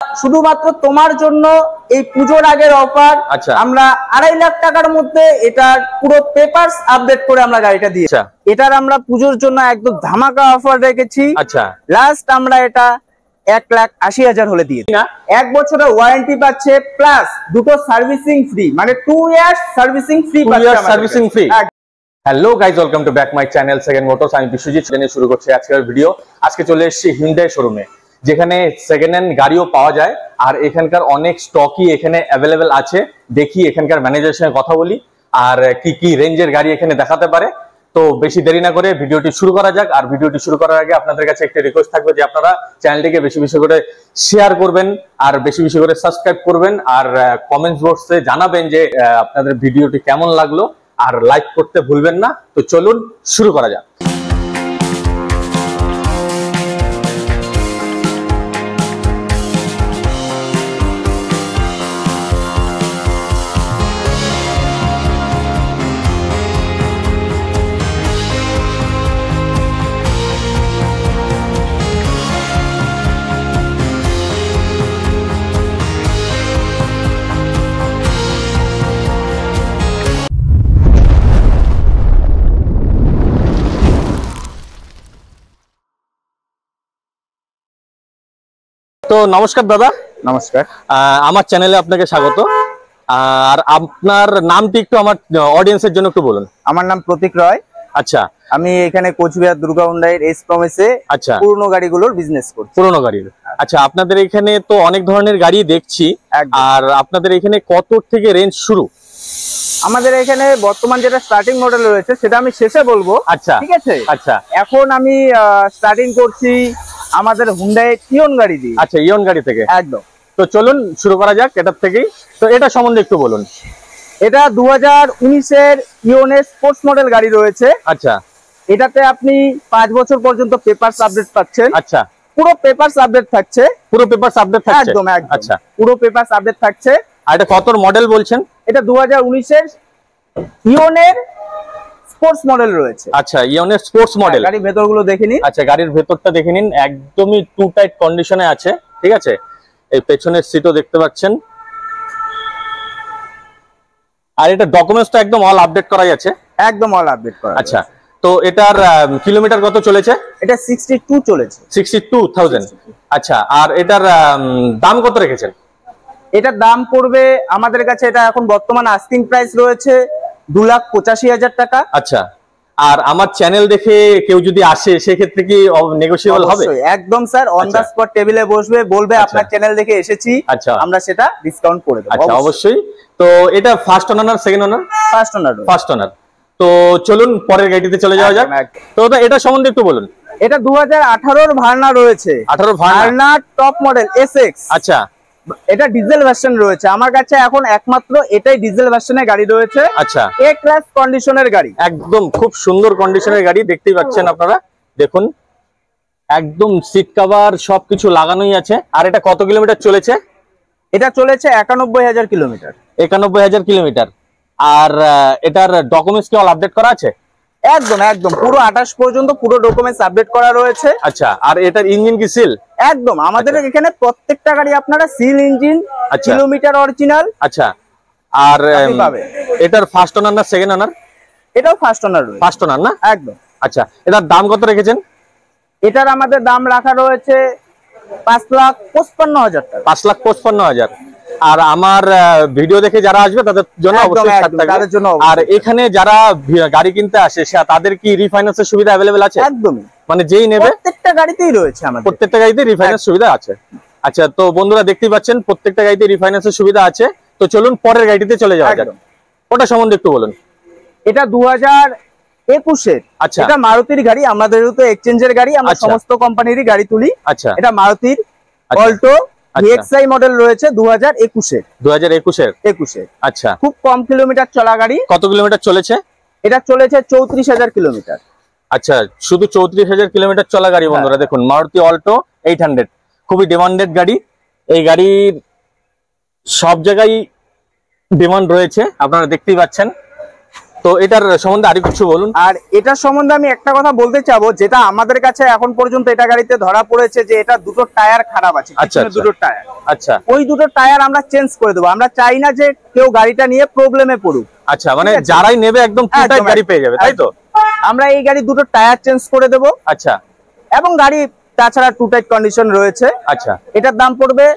শুধুমাত্র তোমার জন্য এই পুজোর আগের অফার। আচ্ছা, আমরা 2.5 লাখ টাকার মধ্যে এটার পুরো পেপারস আপডেট করে আমরা গাড়িটা দিয়েছি। এটার আমরা পুজোর জন্য একদম ধামাকা অফার রেখেছি। আচ্ছা, লাস্ট আমরা এটা 1,80,000 হলে দিয়েছি। 1 বছরের ওয়ারেন্টি পাচ্ছে, প্লাস দুটো সার্ভিসিং ফ্রি, মানে 2 years servicing free servicing free. Hello guys, welcome to back my channel second motors. আমি বিশ্বজিৎ শুরু করছি আজকের ভিডিও। আজকে চলে এসেছি হিন্ডাই শোরুমে, যেখানে সেকেন্ড হ্যান্ড গাড়িও পাওয়া যায় আর এখানকার অনেক স্টকই এখানে অ্যাভেলেবেল আছে। দেখি এখানকার ম্যানেজারের সঙ্গে কথা বলি আর কি কি রেঞ্জের গাড়ি এখানে দেখাতে পারে। তো বেশি দেরি না করে ভিডিওটি শুরু করা যাক। আর ভিডিওটি শুরু করার আগে আপনাদের কাছে একটা রিকোয়েস্ট থাকবে যে আপনারা চ্যানেলটিকে বেশি বেশি করে শেয়ার করবেন আর বেশি বেশি করে সাবস্ক্রাইব করবেন আর কমেন্টস বক্সে জানাবেন যে আপনাদের ভিডিওটি কেমন লাগলো আর লাইক করতে ভুলবেন না। তো চলুন শুরু করা যাক। তো নমস্কার দাদা। নমস্কার, আমার চ্যানেলে আপনাকে স্বাগত। আর আপনার নামটি একটু আমার অডিয়েন্সের জন্য একটু বলুন। আমার নাম প্রতীক রয়। আচ্ছা, আমি এখানে কোচবিহার দুর্গা হুন্ডাইয়ের এস প্রমিসে আচ্ছা পুরনো গাড়িগুলোর বিজনেস করছি। পুরনো গাড়ির। আচ্ছা, আপনাদের এখানে তো অনেক ধরনের গাড়ি দেখছি, আর আপনাদের এখানে কত থেকে রেঞ্জ শুরু? আমাদের এখানে বর্তমান যেটা স্টার্টিং মডেল রয়েছে সেটা আমি শেষে বলবো। আচ্ছা, ঠিক আছে। আচ্ছা, এখন আমি স্টার্টিং করছি আমাদের হুন্ডাই ইয়ন গাড়ি দিয়ে। আচ্ছা, ইয়ন গাড়ি থেকে একদম। তো চলুন শুরু করা যাক এটার থেকেই। তো এটা সম্বন্ধে একটু বলুন। এটা 2019-এর ইয়নের স্পোর্টস মডেল গাড়ি রয়েছে। আচ্ছা, এটাতে আপনি 5 বছর পর্যন্ত পেপারস আপডেট পাচ্ছেন। আচ্ছা, পুরো পেপারস আপডেট থাকছে। পুরো পেপারস আপডেট থাকছে একদম একদম। আচ্ছা, পুরো পেপারস আপডেট থাকছে। আর এটা কত মডেল বলছেন? এটা 2019-এর ইয়নের স্পোর্টস মডেল রয়েছে। আচ্ছা, ইয়নের স্পোর্টস মডেল। গাড়ির ভেতরগুলো দেখে নিন। আচ্ছা, গাড়ির ভেতরটা দেখে নিন, একদমই টু টাইট কন্ডিশনে আছে। ঠিক আছে, এই পেছনের সিটও দেখতে পাচ্ছেন। আর এটা ডকুমেন্টসটা একদম অল আপডেট করাই আছে। একদম অল আপডেট করা। আচ্ছা, তো এটার কিলোমিটার কত চলেছে? এটা 62 চলেছে। 62,000। আচ্ছা, আর এটার দাম কত রেখেছেন? এটার দাম পড়বে আমাদের কাছে, এটা এখন বর্তমান আস্কিং প্রাইস রয়েছে 2,85,000 টাকা। আচ্ছা, আর আমার চ্যানেল দেখে কেউ যদি আসে সেক্ষেত্রে কি নেগোশিয়েবল হবে? একদম স্যার, অন দা স্পট টেবিলে বসবে, বলবে আপনার চ্যানেল দেখে এসেছি। আচ্ছা, আমরা সেটা ডিসকাউন্ট করে দেব। আচ্ছা, অবশ্যই। তো এটা ফার্স্ট ওনার, সেকেন্ড ওনার? First owner. First owner. তো চলুন পরের গাড়িতে চলে যাওয়া যাক। তো এটা সম্বন্ধে একটু বলুন। এটা 2018-র ভার্না রয়েছে। 18 ভার্না টপ মডেল এসএক্স। আচ্ছা, এটা ডিজেল ভার্সন রয়েছে আমার কাছে এখন, একমাত্র এটাই ডিজেল ভার্সনের গাড়ি রয়েছে। আচ্ছা, এ ক্লাস কন্ডিশনের গাড়ি, একদম খুব সুন্দর কন্ডিশনের গাড়ি দেখতেই পাচ্ছেন আপনারা। দেখুন, একদম সিট কভার সবকিছু লাগানোই আছে। আর এটা কত কিলোমিটার চলেছে? এটা চলেছে 91,000 কিলোমিটার। 91,000 কিলোমিটার। আর এটার ডকুমেন্টস কি অল আপডেট করা আছে? একদম একদম, পুরো 28 পর্যন্ত পুরো ডকুমেন্টস আপডেট করা রয়েছে। আচ্ছা, আর এটার ইঞ্জিন কি সিল? একদম, আমাদের এখানে প্রত্যেকটা গাড়ি আপনারা সিল ইঞ্জিন, কিলোমিটার অরিজিনাল। আচ্ছা, আর এটার ফার্স্ট ওনার না সেকেন্ড ওনার? এটাও ফার্স্ট ওনার। ফার্স্ট ওনার না? একদম। আচ্ছা, এটার দাম কত রেখেছেন? এটার আমাদের দাম রাখা রয়েছে 5,55,000 টাকা। 5,55,000। আর আমার ভিডিও দেখে যারা আসবে তাদের জন্য অবশ্যই ছাড় থাকবে। আর এখানে যারা গাড়ি কিনতে আসে তাদের কি রিফাইন্যান্সের সুবিধা अवेलेबल আছে? একদমই, মানে যেই নেবে প্রত্যেকটা গাড়িতেই রয়েছে আমাদের। প্রত্যেকটা গাড়িতে রিফাইন্যান্স সুবিধা আছে। আচ্ছা, তো বন্ধুরা দেখতেই পাচ্ছেন প্রত্যেকটা গাড়িতে রিফাইন্যান্সের সুবিধা আছে। তো চলুন পরের গাড়িতে চলে যাওয়া যাক। ওটা সম্বন্ধে একটু বলুন। এটা 2021-এর। আচ্ছা, এটা মারুতির গাড়ি, আমাদের তো এক্সচেঞ্জের গাড়ি, আমরা সমস্ত কোম্পানিরই গাড়ি তুলি। আচ্ছা, এটা মারুতির অল্টো ভিএক্সআই মডেল রয়েছে 2021-এর। 2021-এর। আচ্ছা, খুব কম কিলোমিটার চলা গাড়ি। কত কিলোমিটার চলেছে? এটা চলেছে 34,000 কিলোমিটার। আচ্ছা, শুধু 34,000 কিলোমিটার চলা গাড়ি। বন্ধুরা দেখুন, মারুতি অল্টো 800, খুবই ডিমান্ডেড গাড়ি। এই গাড়ির সব জায়গায় ডিমান্ড রয়েছে, আপনারা দেখতেই পাচ্ছেন। তো এটার সম্বন্ধে আরো কিছু বলুন। আর এটার সম্বন্ধে আমি একটা কথা বলতে চাবো, যেটা আমাদের কাছে এখন পর্যন্ত এটা গাড়িতে ধরা পড়েছে যে এটা দুটো টায়ার খারাপ আছে, দুটো টায়ার। আচ্ছা, ওই দুটো টায়ার আমরা চেঞ্জ করে দেবো। আমরা চাই না যে কেউ গাড়িটা নিয়ে প্রবলেমে পড়ুক। আচ্ছা, মানে যারাই নেবে একদম টুটাই গাড়ি পেয়ে যাবে, তাই তো? আমরা এই গাড়ি দুটো টায়ার চেঞ্জ করে দেবো। আচ্ছা, এবং গাড়ি তাছাড়া টু টাইট কন্ডিশন রয়েছে। আচ্ছা, এটার দাম পড়বে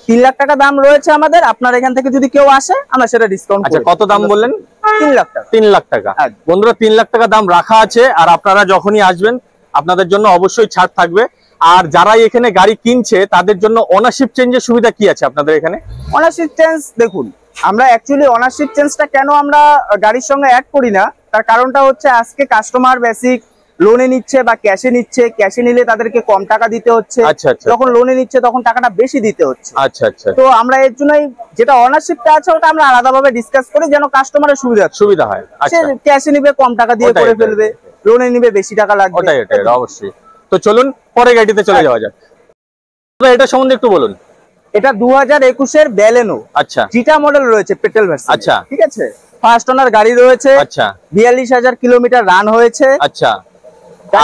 3 লাখ টাকা দাম রয়েছে আমাদের। আপনার এখান থেকে যদি কেউ আসে আমরা সেটা ডিসকাউন্ট। আচ্ছা, কত দাম বললেন? 3 লাখ টাকা। 3 লাখ টাকা। বন্ধুরা, 3 লাখ টাকা দাম রাখা আছে। আর আপনারা যখনই আসবেন আপনাদের জন্য অবশ্যই ছাড় থাকবে। আর যারাই এখানে গাড়ি কিনছে তাদের জন্য ওনারশিপ চেঞ্জের সুবিধা কি আছে আপনাদের এখানে? ওনারশিপ চেঞ্জ দেখুন, আমরা অ্যাকচুয়ালি ওনারশিপ চেঞ্জটা কেন আমরা গাড়ির সঙ্গে অ্যাড করি না, তার কারণটা হচ্ছে আজকে কাস্টমার বেসিক লোনে নিচ্ছে বা ক্যাশে নিচ্ছে। ক্যাশে নিলে তাদেরকে কম টাকা দিতে হচ্ছে, যখন লোনে নিচ্ছে তখন টাকাটা বেশি দিতে হচ্ছে। আচ্ছা আচ্ছা। তো আমরা এর জন্যই যেটা ওনারশিপটা আছে ওটা আমরা আলাদাভাবে ডিসকাস করি যেন কাস্টমারের সুবিধা হয়। আচ্ছা, ক্যাশে নিবে কম টাকা দিয়ে করে ফেলবে, লোনে নিবে বেশি টাকা লাগবে। ওটাই অবশ্যই। তো চলুন পরে গাড়িতে চলে যাওয়া যাক। এটা সম্বন্ধে একটু বলুন। এটা 2021 এর ব্যালেনো। আচ্ছা, জিটা মডেল রয়েছে, পেট্রোল ভার্সন। আচ্ছা, ঠিক আছে। ফার্স্ট ওনার গাড়ি রয়েছে। আচ্ছা, 42,000 কিলোমিটার রান হয়েছে। আচ্ছা।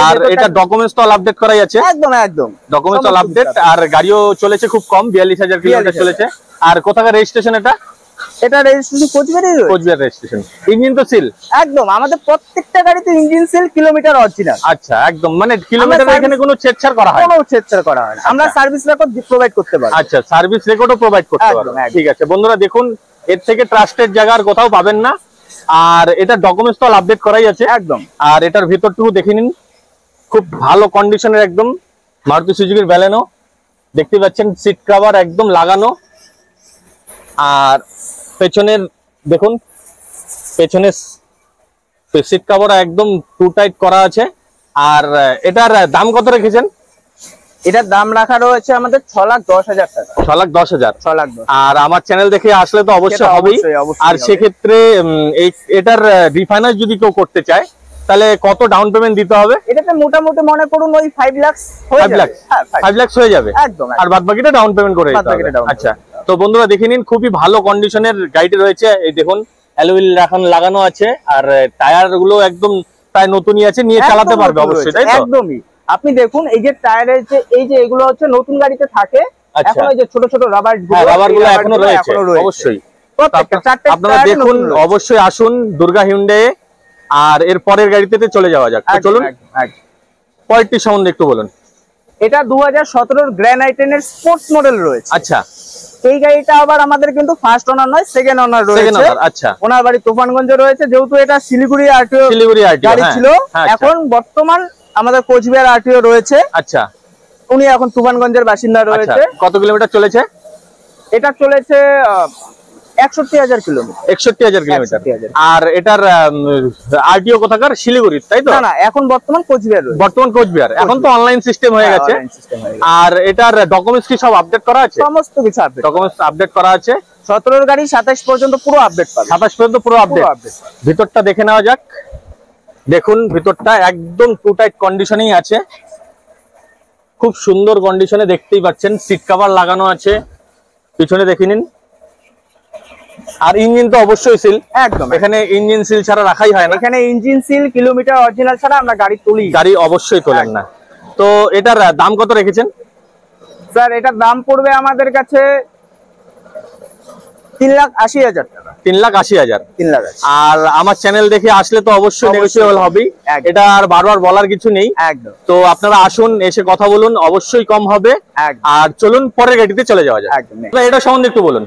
আর এটা ডকুমেন্টস তো আপডেট করাই আছে? একদম একদম ডকুমেন্টস অল আপডেট। আর গাড়িও চলেছে খুব কম, 42,000 কিলোমিটার চলেছে। আর কোথাকার রেজিস্ট্রেশন এটা? এটা রেজিস্ট্রেশন কোচবিহারই রয়েছে। কোচবিহার রেজিস্ট্রেশন। ইঞ্জিন তো সিল? একদম, আমাদের প্রত্যেকটা গাড়িতে ইঞ্জিন সিল, কিলোমিটার অরিজিনাল। আচ্ছা, একদম মানে কিলোমিটার এখানে কোনো ছেড়ছাড় করা হয় না? কোনো ছেড়ছাড় করা হয় না। আমরা সার্ভিস রেকর্ড প্রোভাইড করতে পারি। আচ্ছা, সার্ভিস রেকর্ডও প্রোভাইড করতে পারো। ঠিক আছে বন্ধুরা, দেখুন এর থেকে ট্রাস্টেড জায়গা আর কোথাও পাবেন না। আর এটা ডকুমেন্টস তো আপডেট করাই আছে একদম। আর এটার ভিতরটুকু দেখে নিন, খুব ভালো কন্ডিশনের একদম মারুতি সুজুকির ব্যালেনো। দেখতে পাচ্ছেন সিট কভার একদম লাগানো। আর পেছনের দেখুন, পেছনের সিট কভার একদম টু টাইট করা আছে। আর এটার দাম কত রেখেছেন? এটার দাম রাখা রয়েছে আমাদের 6,10,000 টাকা। 6,10,000। 6,10,000। আর আমার চ্যানেল দেখে আসলে তো অবশ্যই হবেই। আর সেক্ষেত্রে এটার রিফাইন্যান্স যদি কেউ করতে চায় তাহলে কত ডাউন পেমেন্ট দিতে হবে? এটাতে মোটামুটি মনে করুন ওই 5 লাখ হয়ে যাবে একদম। আর বাদ বাকিটা ডাউন পেমেন্ট করে দিতে হবে। আচ্ছা, তো বন্ধুরা দেখে নিন, খুবই ভালো কন্ডিশনের গাড়িটি রয়েছে। এই দেখুন অ্যালুইল এখন লাগানো আছে। আর টায়ার গুলো একদম প্রায় নতুনই আছে, নিয়ে চালাতে পারবে অবশ্যই, তাই তো? একদমই। আপনি দেখুন এই যে টায়ারের যে এই যে এগুলো হচ্ছে নতুন গাড়িতে থাকে। এখন এই যে ছোট ছোট রাবার গুলো এখনো রয়েছে অবশ্যই। আপনারা দেখুন, অবশ্যই আসুন দুর্গা হিউন্ডে। আর এর পরের গাড়িতে চলে যাওয়া যাক। চলুন পরেরটি সম্বন্ধে একটু বলুন। এটা 2017 গ্র্যান্ড আই-10 এর স্পোর্টস মডেল রয়েছে। আচ্ছা, এই গাড়িটা আবার আমাদের কিন্তু ফার্স্ট ওনার নয়, সেকেন্ড ওনার রয়েছে। আচ্ছা, ওনার বাড়ি তুফানগঞ্জে রয়েছে। যেহেতু এটা শিলিগুড়ি আরটিও গাড়ি ছিল, এখন বর্তমান আমাদের কোচবিহার আরটিও রয়েছে। আচ্ছা, উনি এখন তুফানগঞ্জের বাসিন্দা রয়েছে। কত কিলোমিটার চলেছে? এটা চলেছে 61,000 কিলোমিটার। 61,000 কিলোমিটার। আর এটার আরটিও কোথাকার? শিলিগুড়ি, তাই তো? না, এখন বর্তমান কোচবিহার রয়েছে। বর্তমান কোচবিহার। এখন তো অনলাইন সিস্টেম হয়ে গেছে। আর এটার ডকুমেন্টস কি সব আপডেট করা আছে? সমস্ত কিছু আপডেট, ডকুমেন্টস আপডেট করা আছে। 17 গাড়ি 27 পর্যন্ত পুরো আপডেট পাবে। 27 পর্যন্ত পুরো আপডেট। ভিতরটা দেখে নেওয়া যাক। দেখুন ভিতরটা একদম টু টাইট কন্ডিশনেই আছে, খুব সুন্দর কন্ডিশনে দেখতেই পাচ্ছেন। সিট কভার লাগানো আছে, পিছনে দেখে নিন। আর ইঞ্জিন তো অবশ্যই সিল একদম। এখানে ইঞ্জিন সিল ছাড়া রাখাই হয় না। এখানে ইঞ্জিন সিল, কিলোমিটার অরিজিনাল ছাড়া আমরা গাড়ি তুলি। গাড়ি অবশ্যই তোলেন না। তো এটার দাম কত রেখেছেন? স্যার এটার দাম পড়বে আমাদের কাছে 3,80,000 টাকা। 3,80,000। আর আমার চ্যানেল দেখে আসলে তো অবশ্যই নেগোশিয়েবল হবেই, এটা আর বারবার বলার কিছু নেই। একদম। তো আপনারা আসুন, এসে কথা বলুন, অবশ্যই কম হবে। আর চলুন পরের গাড়িতে চলে যাওয়া যাক। এটা সম্বন্ধে একটু বলুন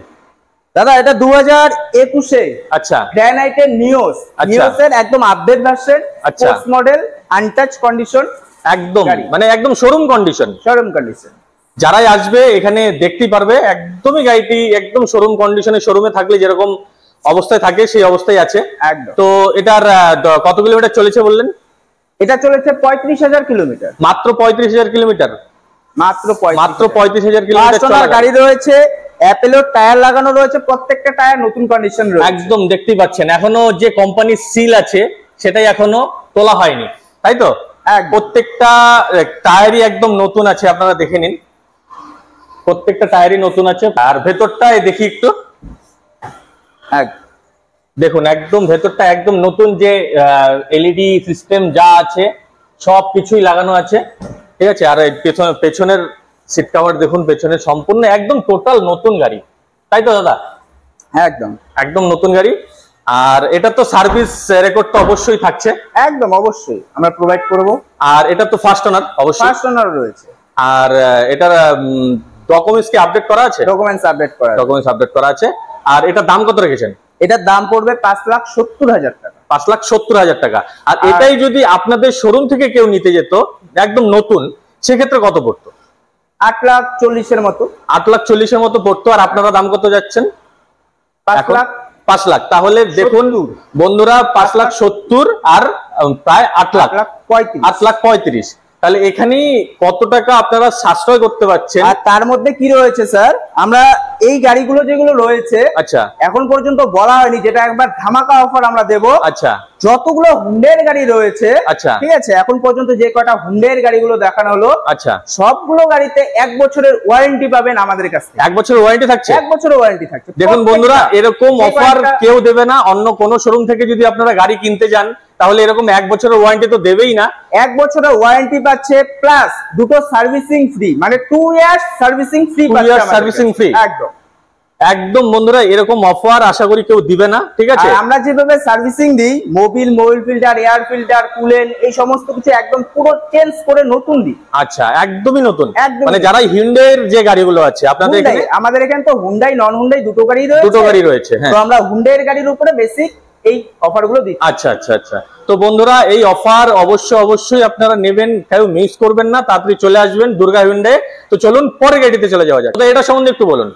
দাদা। এটা 2021-এ আচ্ছা গ্র্যান্ড আই-10 নিওস এর একদম update version, sports model, untouch condition, একদম মানে একদম শোরুম কন্ডিশন। যারাই আসবে এখানে দেখতেই পারবে একদমই গাড়িটি একদম শোরুম কন্ডিশনে, শোরুমে থাকলে যেরকম অবস্থায় থাকে সেই অবস্থায় আছে একদম। তো এটার কত কিলোমিটার চলেছে বললেন? এটা চলেছে 35,000 কিলোমিটার। মাত্র 35,000 কিলোমিটার। মাত্র 35,000 কিলোমিটার গাড়ি রয়েছে। অ্যাপেলোর টায়ার লাগানো রয়েছে, প্রত্যেকটা টায়ার নতুন কন্ডিশন রয়েছে একদম। দেখতেই পাচ্ছেন এখনো যে কোম্পানির সিল আছে সেটাই এখনো তোলা হয়নি, তাই তো? প্রত্যেকটা টায়ারই একদম নতুন আছে, আপনারা দেখে নিন। প্রত্যেকটা টায়ারই নতুন আছে। আর ভেতরটা দেখি একটু, দেখুন একদম ভেতরটা একদম নতুন, যে এলইডি সিস্টেম যা আছে সব কিছুই লাগানো আছে, ঠিক আছে। আর পেছনের সিট কভার দেখুন, পেছনে সম্পূর্ণ একদম টোটাল নতুন গাড়ি, তাই তো দাদা? একদম একদম নতুন গাড়ি। আর এটা তো সার্ভিস রেকর্ড তো অবশ্যই থাকছে, একদম অবশ্যই আমরা প্রোভাইড করব। আর এটা তো ফার্স্ট ওনার, অবশ্যই ফার্স্ট ওনার রয়েছে। আর এটার ডকুমেন্টস কি আপডেট করা আছে? ডকুমেন্টস আপডেট করা আছে। ডকুমেন্টস আপডেট করা আছে। আর এটার দাম কত রেখেছেন? এটার দাম পড়বে 5,70,000 টাকা। 5,70,000 টাকা। আর এটাই যদি আপনাদের শোরুম থেকে কেউ নিতে যেত একদম নতুন, সেক্ষেত্রে কত পড়তো? 8,40,000 মতো। 8,40,000 মতো পড়তো। আর আপনারা দাম কত যাচ্ছেন? 5 লাখ। তাহলে দেখুন বন্ধুরা, 5,70,000 আর প্রায় 8,35,000। তাহলে এখানে কত টাকা আপনারা সাশ্রয় করতে পারছেন। আর তার মধ্যে কি রয়েছে স্যার, আমরা এই গাড়িগুলো যেগুলো রয়েছে, আচ্ছা, এখন পর্যন্ত বলা হয়নি, যেটা একবার ধামাকা অফার আমরা দেব। আচ্ছা, যতগুলো হুন্ডাইয়ের গাড়ি রয়েছে, আচ্ছা, ঠিক আছে, এখন পর্যন্ত যে কটা হুন্ডাইয়ের গাড়িগুলো দেখানো হলো, আচ্ছা, সবগুলো গাড়িতে 1 বছরের ওয়ারেন্টি পাবেন আমাদের কাছ থেকে। 1 বছরের ওয়ারেন্টি থাকছে? 1 বছরের ওয়ারেন্টি থাকছে। দেখুন বন্ধুরা, এরকম অফার কেউ দেবে না। অন্য কোন শোরুম থেকে যদি আপনারা গাড়ি কিনতে যান, তাহলে এরকম 1 বছরের ওয়ারেন্টি তো দেবেই না। 1 বছরের ওয়ারেন্টি পাচ্ছে, প্লাস দুটো সার্ভিসিং ফ্রি, মানে 2 ইয়ার্স সার্ভিসিং ফ্রি পাচ্ছে। সার্ভিসিং ফ্রি, একদম একদম বন্ধুরা, এরকম অফার আশা করি কেউ দিবে না, ঠিক আছে। আমরা যেভাবে সার্ভিসিং দিই, Mobil filter, air filter, coolant, এই সমস্ত কিছু একদম পুরো চেঞ্জ করে নতুন দিই। আচ্ছা, একদমই নতুন। মানে যারা হিন্ডাইয়ের যে গাড়িগুলো আছে আপনাদের এখানে, আমাদের এখানে তো হুন্ডাই নন হুন্ডাই দুটো গাড়ি রয়েছে। দুটো গাড়ি রয়েছে, হ্যাঁ। তো আমরা হুন্ডাইয়ের গাড়ির উপরে বেসিক এই অফারগুলো দিই। আচ্ছা, আচ্ছা, আচ্ছা। তো বন্ধুরা, এই অফার অবশ্যই আপনারা নেবেন, কেউ মিস করবেন না। তাড়াতাড়ি চলে আসবেন দুর্গা হিন্ডাই। তো চলুন পরের গাড়িতে চলে যাওয়া যাক। তো এটা সম্বন্ধে একটু বলুন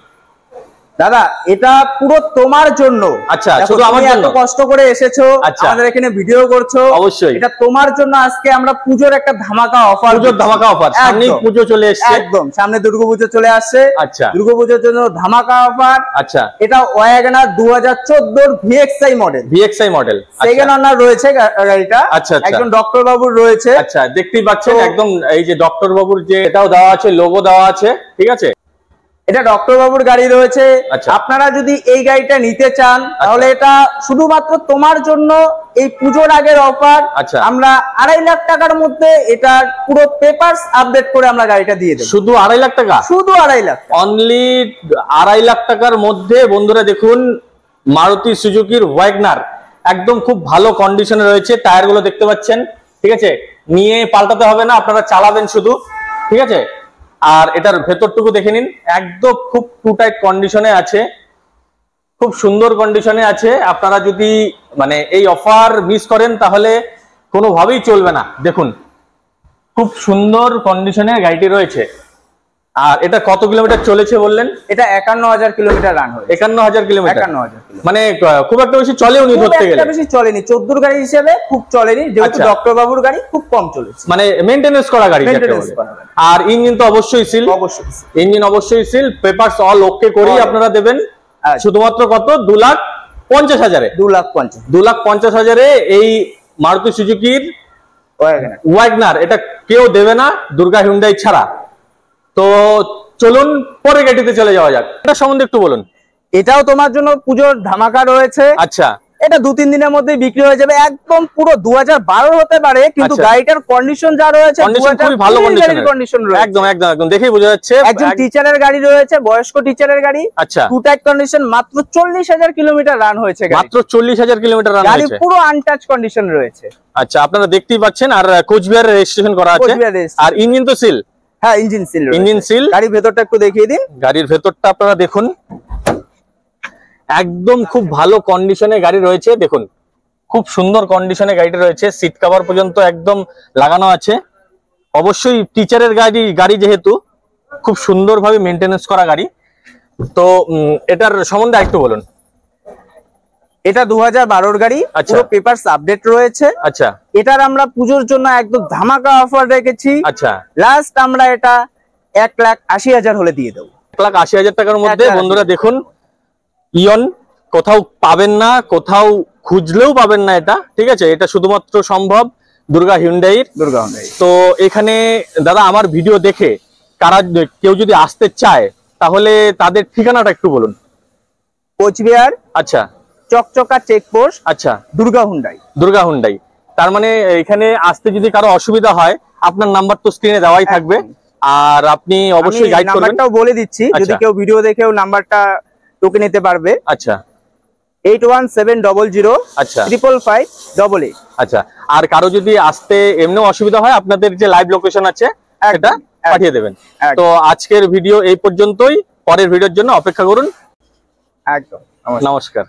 দাদা। এটা পুরো তোমার জন্য। আচ্ছা, শুধু আমার জন্য? এত কষ্ট করে এসেছো, আমাদের এখানে ভিডিও করছো, অবশ্যই এটা তোমার জন্য। আজকে আমরা পুজোর একটা ধামাকা অফার, পুজোর ধামাকা অফার। সামনে পুজো চলে এসেছে, একদম সামনে দুর্গাপুজো চলে আসছে। আচ্ছা, দুর্গাপুজোর জন্য ধামাকা অফার। আচ্ছা, এটা WagonR 2014 VXI model. VXI model, second owner রয়েছে গাড়িটা। আচ্ছা, একজন ডক্টর বাবুর রয়েছে। আচ্ছা, দেখতেই পাচ্ছেন একদম এই যে ডক্টর বাবুর যে এটাও দেওয়া আছে, লোগো দেওয়া আছে, ঠিক আছে। এটা ডক্টর বাবুর গাড়ি রয়েছে। আপনারা যদি এই গাড়িটা নিতে চান, তাহলে এটা শুধুমাত্র তোমার জন্য এই পুজোর আগের অফার। আমরা 2.5 লাখ টাকার মধ্যে এটা পুরো পেপারস আপডেট করে আমরা গাড়িটা দিয়ে দেব। শুধু 2.5 লাখ টাকা? শুধু 2.5 লাখ, অনলি 2.5 লাখ টাকার মধ্যে বন্ধুরা দেখুন মারুতি সুজুকির ওয়াগনার একদম খুব ভালো কন্ডিশনে রয়েছে। টায়ার গুলো দেখতে পাচ্ছেন, ঠিক আছে, নিয়ে পাল্টাতে হবে না, আপনারা চালাবেন শুধু, ঠিক আছে। আর এটার ভেতরটুকু দেখে নিন, একদম খুব টু টাইট কন্ডিশনে আছে, খুব সুন্দর কন্ডিশনে আছে। আপনারা যদি মানে এই অফার মিস করেন তাহলে কোনোভাবেই চলবে না। দেখুন খুব সুন্দর কন্ডিশনে গাড়িটি রয়েছে। আর এটা কত কিলোমিটার চলেছে বললেন? এটা 51,000 কিলোমিটার রান হয়েছে। 51,000 কিলোমিটার? 51,000 মানে খুব একটা বেশি চলেও নি ধরতে গেলে। বেশি চলেনি, 14 গাড়ি হিসেবে খুব চলেনি, যেহেতু ডক্টর বাবুর গাড়ি খুব কম চলেছে। মানে মেইনটেনেন্স করা গাড়ি। আর ইঞ্জিন তো অবশ্যই সিল, ইঞ্জিন অবশ্যই সিল, পেপারস অল ওকে করেই আপনারা দেবেন। শুধুমাত্র কত? 2,50,000। 2,50,000 এই মারুতি সুজুকির ওয়াগনার এটা কেউ দেবে না দুর্গা হিন্ডাই ছাড়া। তো চলুন পরের গাড়িতে চলে যাওয়া যাক। এটা সম্বন্ধে একটু বলুন। এটাও তোমার জন্য পুজোর ধামাকা রয়েছে। আচ্ছা, এটা 2-3 দিনের মধ্যে বিক্রি হয়ে যাবে। একদম পুরো 2012 হতে পারে, কিন্তু গাড়িটার কন্ডিশন যা রয়েছে খুবই ভালো কন্ডিশন রয়েছে। একদম একদম একদম দেখেই বোঝা যাচ্ছে। একজন টিচারের গাড়ি রয়েছে, বয়স্ক টিচারের গাড়ি। আচ্ছা, টু টাইট কন্ডিশন, মাত্র 40,000 কিলোমিটার রান হয়েছে। মাত্র 40,000 কিলোমিটার রান হয়েছে, পুরো আনটাচ কন্ডিশন রয়েছে। আচ্ছা, আপনারা দেখতেই পাচ্ছেন। আর কোচবিহার রেজিস্ট্রেশন করা আছে। আর ইঞ্জিন তো সিল? হ্যাঁ, ইঞ্জিন সিল। Engine seal. গাড়ির ভেতরটা একটু দেখিয়ে দিন। গাড়ির ভেতরটা আপনারা দেখুন, একদম খুব ভালো কন্ডিশনে গাড়ি রয়েছে। দেখুন খুব সুন্দর কন্ডিশনে গাড়িটা রয়েছে, সিট কভার পর্যন্ত একদম লাগানো আছে। অবশ্যই টিচারের গাড়ি যেহেতু খুব সুন্দরভাবে মেইনটেনেন্স করা গাড়ি। তো এটার সম্বন্ধে একটু বলুন। এটা 2012 গাড়ি, পুরো পেপারস আপডেট রয়েছে। আচ্ছা, এটার আমরা পুজোর জন্য একদম ধামাকা অফার রেখেছি। আচ্ছা, লাস্ট আমরা এটা 1,80,000 হলে দিয়ে দেবো। 1,80,000 টাকার মধ্যে। বন্ধুরা দেখুন, ইয়ন কোথাও পাবেন না, কোথাও খুঁজলেও পাবেন না এটা, ঠিক আছে। এটা শুধুমাত্র সম্ভব দুর্গা হিন্ডাইয়ের। তো এখানে দাদা আমার ভিডিও দেখে কেউ যদি আসতে চায় তাহলে তাদের ঠিকানাটা একটু বলুন। কোচবিহার, আচ্ছা, চকচকা চেকপোস্ট। আচ্ছা, দুর্গা হুন্ডাই। দুর্গা হুন্ডাই। তার মানে এখানে আসতে যদি কারো অসুবিধা হয়, আপনার নাম্বার তো স্ক্রিনে দেওয়াই থাকবে, আর আপনি অবশ্যই গাইড করবেন। নাম্বারটাও বলে দিচ্ছি, যদি কেউ ভিডিও দেখেও নাম্বারটা টুকে নিতে পারবে। আচ্ছা, 8170055588। আচ্ছা, 55588। আচ্ছা। আর কারো যদি আসতে এমনিও অসুবিধা হয়, আপনাদের যে লাইভ লোকেশন আছে সেটা পাঠিয়ে দেবেন। তো আজকের ভিডিও এই পর্যন্তই, পরের ভিডিওর জন্য অপেক্ষা করুন। একদম। নমস্কার।